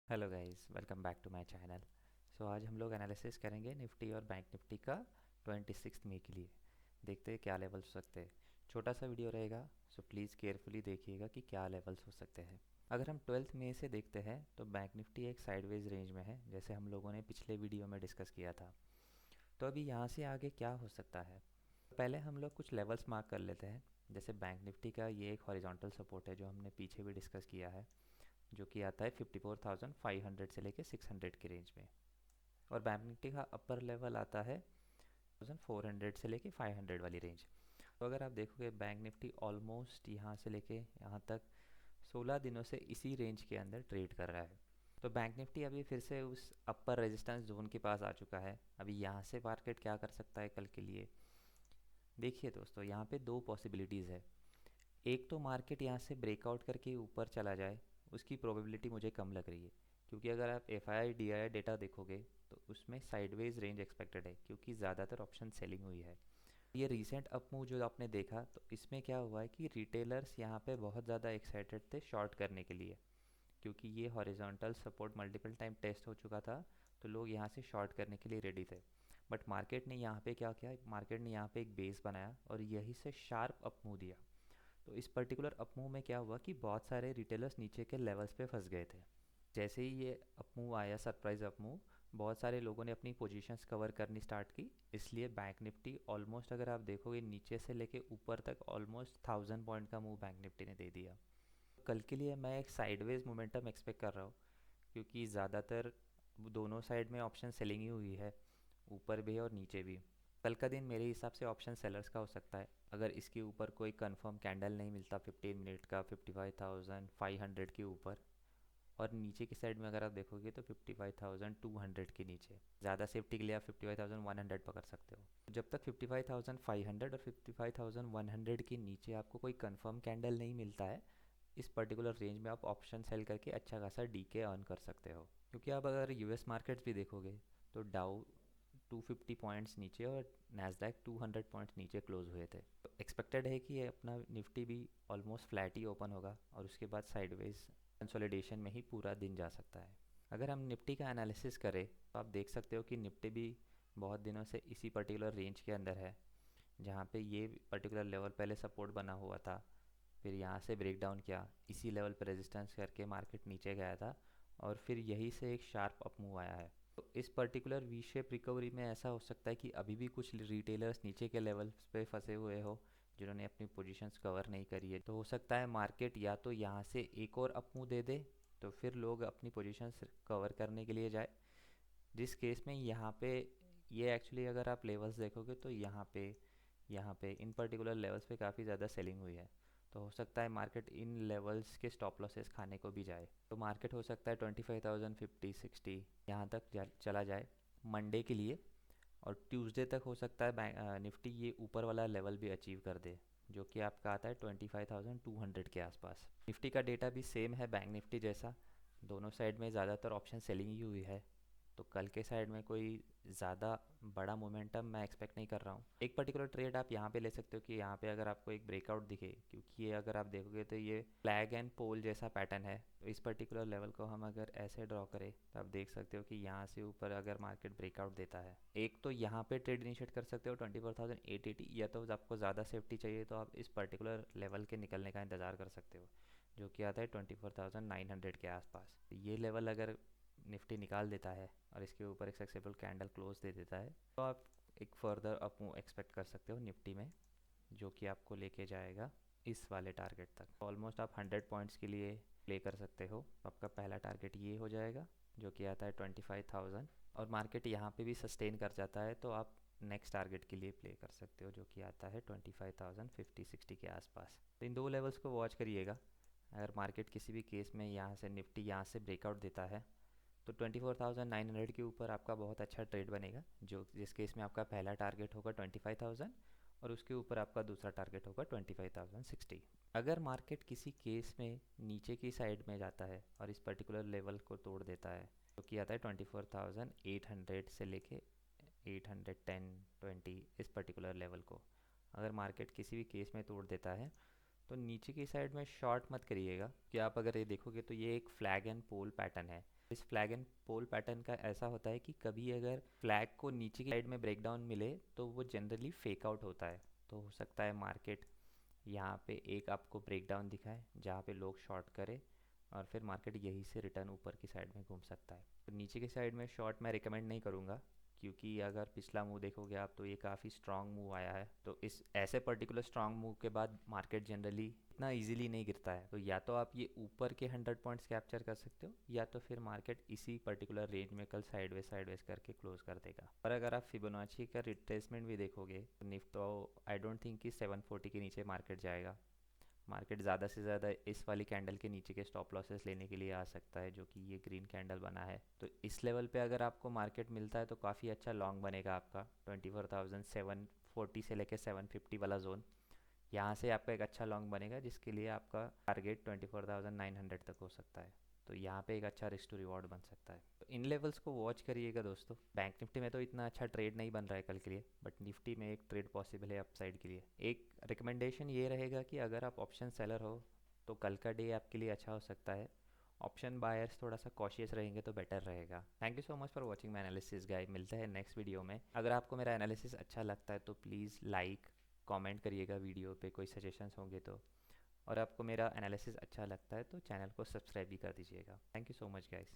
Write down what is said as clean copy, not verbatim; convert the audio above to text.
Hello guys, welcome back to my channel. आज हम लोग एनालिसिस करेंगे निफ्टी और बैंक निफ्टी का 26 मई के लिए। देखते हैं क्या लेवल्स हो सकते हैं। छोटा सा वीडियो रहेगा, सो प्लीज़ केयरफुली देखिएगा कि क्या लेवल्स हो सकते हैं। अगर हम 12 मई से देखते हैं तो बैंक निफ्टी एक साइडवेज रेंज में है, जैसे हम लोगों ने पिछले वीडियो में डिस्कस किया था। तो अभी यहाँ से आगे क्या हो सकता है, पहले हम लोग कुछ लेवल्स मार्क कर लेते हैं। जैसे बैंक निफ्टी का ये एक हॉरिजॉन्टल सपोर्ट है जो हमने पीछे भी डिस्कस किया है, जो कि आता है 54,500 से लेके 600 के रेंज में। और बैंक निफ्टी का अपर लेवल आता है 400 से लेके 500 वाली रेंज। तो अगर आप देखोगे बैंक निफ्टी ऑलमोस्ट यहाँ से लेके यहाँ तक 16 दिनों से इसी रेंज के अंदर ट्रेड कर रहा है। तो बैंक निफ्टी अभी फिर से उस अपर रेजिस्टेंस जोन के पास आ चुका है। अभी यहाँ से मार्केट क्या कर सकता है कल के लिए, देखिए दोस्तों, यहाँ पे दो पॉसिबिलिटीज़ है। एक तो मार्केट यहाँ से ब्रेकआउट करके ऊपर चला जाए, उसकी प्रोबेबिलिटी मुझे कम लग रही है, क्योंकि अगर आप F I D I data देखोगे तो उसमें साइडवेज रेंज एक्सपेक्टेड है, क्योंकि ज़्यादातर ऑप्शन सेलिंग हुई है। ये रीसेंट अप मूव जो आपने देखा, तो इसमें क्या हुआ है कि रिटेलर्स यहाँ पे बहुत ज़्यादा एक्साइटेड थे शॉर्ट करने के लिए, क्योंकि ये horizontal support multiple time test हो चुका था। तो लोग यहाँ से शॉर्ट करने के लिए रेडी थे। बट मार्केट ने यहाँ पे क्या किया, मार्केट ने यहाँ पे एक बेस बनाया और यही से शार्प अप मूव दिया। तो इस पर्टिकुलर अपमूव में क्या हुआ कि बहुत सारे रिटेलर्स नीचे के लेवल्स पे फंस गए थे। जैसे ही ये अपमूव आया, सरप्राइज अपमूव, बहुत सारे लोगों ने अपनी पोजीशंस कवर करनी स्टार्ट की। इसलिए बैंक निफ्टी ऑलमोस्ट, अगर आप देखोगे, नीचे से लेके ऊपर तक ऑलमोस्ट 1000 पॉइंट का मूव बैंक निफ्टी ने दे दिया। कल के लिए मैं एक साइडवेज मोमेंटम एक्सपेक्ट कर रहा हूँ, क्योंकि ज़्यादातर दोनों साइड में ऑप्शन सेलिंग ही हुई है, ऊपर भी और नीचे भी। कल का दिन मेरे हिसाब से ऑप्शन सेलर्स का हो सकता है, अगर इसके ऊपर कोई कंफर्म कैंडल नहीं मिलता 15 मिनट का 55,500 के ऊपर। और नीचे की साइड में अगर आप देखोगे तो 55,200 के नीचे ज़्यादा सेफ्टी के लिए आप 55,100 पकड़ सकते हो। जब तक 55,500 और 55,100 के नीचे आपको कोई कंफर्म कैंडल नहीं मिलता है, इस पर्टिकुलर रेंज में आप ऑप्शन सेल करके अच्छा खासा डीके अर्न कर सकते हो। क्योंकि आप अगर यूएस मार्केट्स भी देखोगे तो डाउ 250 पॉइंट्स नीचे और नैस्डैक 200 पॉइंट्स नीचे क्लोज हुए थे। तो एक्सपेक्टेड है कि ये अपना निफ्टी भी ऑलमोस्ट फ्लैट ही ओपन होगा और उसके बाद साइडवेज कंसोलिडेशन में ही पूरा दिन जा सकता है। अगर हम निफ्टी का एनालिसिस करें तो आप देख सकते हो कि निफ्टी भी बहुत दिनों से इसी पर्टिकुलर रेंज के अंदर है, जहाँ पे ये पर्टिकुलर लेवल पहले सपोर्ट बना हुआ था, फिर यहाँ से ब्रेक डाउन किया, इसी लेवल पर रेजिस्टेंस करके मार्केट नीचे गया था और फिर यही से एक शार्प अप मूव आया है। तो इस पर्टिकुलर वी शेप रिकवरी में ऐसा हो सकता है कि अभी भी कुछ रिटेलर्स नीचे के लेवल्स पे फंसे हुए हो, जिन्होंने अपनी पोजीशंस कवर नहीं करी है। तो हो सकता है मार्केट या तो यहाँ से एक और अप मूव दे दे, तो फिर लोग अपनी पोजीशंस कवर करने के लिए जाए। जिस केस में यहाँ पे ये एक्चुअली, अगर आप लेवल्स देखोगे तो यहाँ पे इन पर्टिकुलर लेवल्स पे काफ़ी ज़्यादा सेलिंग हुई है। तो हो सकता है मार्केट इन लेवल्स के स्टॉप लॉसेस खाने को भी जाए। तो मार्केट हो सकता है 25,050-60 यहाँ तक चला जाए मंडे के लिए। और ट्यूसडे तक हो सकता है निफ्टी ये ऊपर वाला लेवल भी अचीव कर दे, जो कि आपका आता है 25,200 के आसपास। निफ्टी का डेटा भी सेम है बैंक निफ्टी जैसा, दोनों साइड में ज़्यादातर ऑप्शन सेलिंग ही हुई है। तो कल के साइड में कोई ज़्यादा बड़ा मोमेंटम मैं एक्सपेक्ट नहीं कर रहा हूँ। एक पर्टिकुलर ट्रेड आप यहाँ पे ले सकते हो कि यहाँ पे अगर आपको एक ब्रेकआउट दिखे, क्योंकि ये अगर आप देखोगे तो ये फ्लैग एंड पोल जैसा पैटर्न है। तो इस पर्टिकुलर लेवल को हम अगर ऐसे ड्रॉ करें तो आप देख सकते हो कि यहाँ से ऊपर अगर मार्केट ब्रेकआउट देता है, एक तो यहाँ पे ट्रेड इनिशिएट कर सकते हो 24,880, या तो आपको ज़्यादा सेफ्टी चाहिए तो आप इस पर्टिकुलर लेवल के निकलने का इंतज़ार कर सकते हो, जो कि आता है 24,900 के आसपास। ये लेवल अगर निफ्टी निकाल देता है और इसके ऊपर एक सक्सेसफुल कैंडल क्लोज दे देता है, तो आप एक फर्दर अप मूव एक्सपेक्ट कर सकते हो निफ्टी में, जो कि आपको लेके जाएगा इस वाले टारगेट तक। ऑलमोस्ट आप 100 पॉइंट्स के लिए प्ले कर सकते हो। आपका पहला टारगेट ये हो जाएगा, जो कि आता है 25,000। और मार्केट यहाँ पे भी सस्टेन कर जाता है तो आप नेक्स्ट टारगेट के लिए प्ले कर सकते हो, जो कि आता है 25,050-60 के आसपास। तो इन दो लेवल्स को वॉच करिएगा। अगर मार्केट किसी भी केस में यहाँ से निफ्टी यहाँ से ब्रेकआउट देता है तो 24,900 के ऊपर आपका बहुत अच्छा ट्रेड बनेगा, जो जिस केस में आपका पहला टारगेट होगा 25,000 और उसके ऊपर आपका दूसरा टारगेट होगा 25,060। अगर मार्केट किसी केस में नीचे की साइड में जाता है और इस पर्टिकुलर लेवल को तोड़ देता है, जो कि आता है 24,800 से लेके 810-20, इस पर्टिकुलर लेवल को अगर मार्केट किसी भी केस में तोड़ देता है, तो नीचे की साइड में शॉर्ट मत करिएगा। कि आप अगर ये देखोगे तो ये एक फ्लैग एंड पोल पैटर्न है, इस फ्लैग एंड पोल पैटर्न का ऐसा होता है कि कभी अगर फ्लैग को नीचे की साइड में ब्रेकडाउन मिले तो वो जनरली फेक आउट होता है। तो हो सकता है मार्केट यहाँ पे एक आपको ब्रेकडाउन दिखाए जहाँ पे लोग शॉर्ट करे और फिर मार्केट यहीं से रिटर्न ऊपर की साइड में घूम सकता है। तो नीचे की साइड में शॉर्ट मैं रिकमेंड नहीं करूँगा, क्योंकि अगर पिछला मूव देखोगे आप तो ये काफ़ी स्ट्रांग मूव आया है। तो इस ऐसे पर्टिकुलर स्ट्रांग मूव के बाद मार्केट जनरली इतना इजीली नहीं गिरता है। तो या तो आप ये ऊपर के 100 पॉइंट्स कैप्चर कर सकते हो, या तो फिर मार्केट इसी पर्टिकुलर रेंज में कल साइडवेज करके क्लोज कर देगा। और अगर आप फिबोनाची का रिट्रेसमेंट भी देखोगे तो निफ्टी, तो आई डोंट थिंक कि 740 के नीचे मार्केट जाएगा। मार्केट ज़्यादा से ज़्यादा इस वाली कैंडल के नीचे के स्टॉप लॉसेस लेने के लिए आ सकता है, जो कि ये ग्रीन कैंडल बना है। तो इस लेवल पे अगर आपको मार्केट मिलता है तो काफ़ी अच्छा लॉन्ग बनेगा आपका 24,740 से लेकर 750 वाला जोन। यहाँ से आपका एक अच्छा लॉन्ग बनेगा जिसके लिए आपका टारगेट 24,900 तक हो सकता है। तो यहाँ पे एक अच्छा रिस्क टू रिवॉर्ड बन सकता है। तो इन लेवल्स को वॉच करिएगा दोस्तों। बैंक निफ्टी में तो इतना अच्छा ट्रेड नहीं बन रहा है कल के लिए, बट निफ्टी में एक ट्रेड पॉसिबल है अपसाइड के लिए। एक रिकमेंडेशन ये रहेगा कि अगर आप ऑप्शन सेलर हो तो कल का डे आपके लिए अच्छा हो सकता है। ऑप्शन बायर्स थोड़ा सा कॉशियस रहेंगे तो बेटर रहेगा। Thank you so much for watching my analysis guys. मिलते हैं नेक्स्ट वीडियो में। अगर आपको मेरा एनालिसिस अच्छा लगता है तो प्लीज़ लाइक कमेंट करिएगा वीडियो पे, कोई सजेशंस होंगे तो। और आपको मेरा एनालिसिस अच्छा लगता है तो चैनल को सब्सक्राइब भी कर दीजिएगा। Thank you so much guys.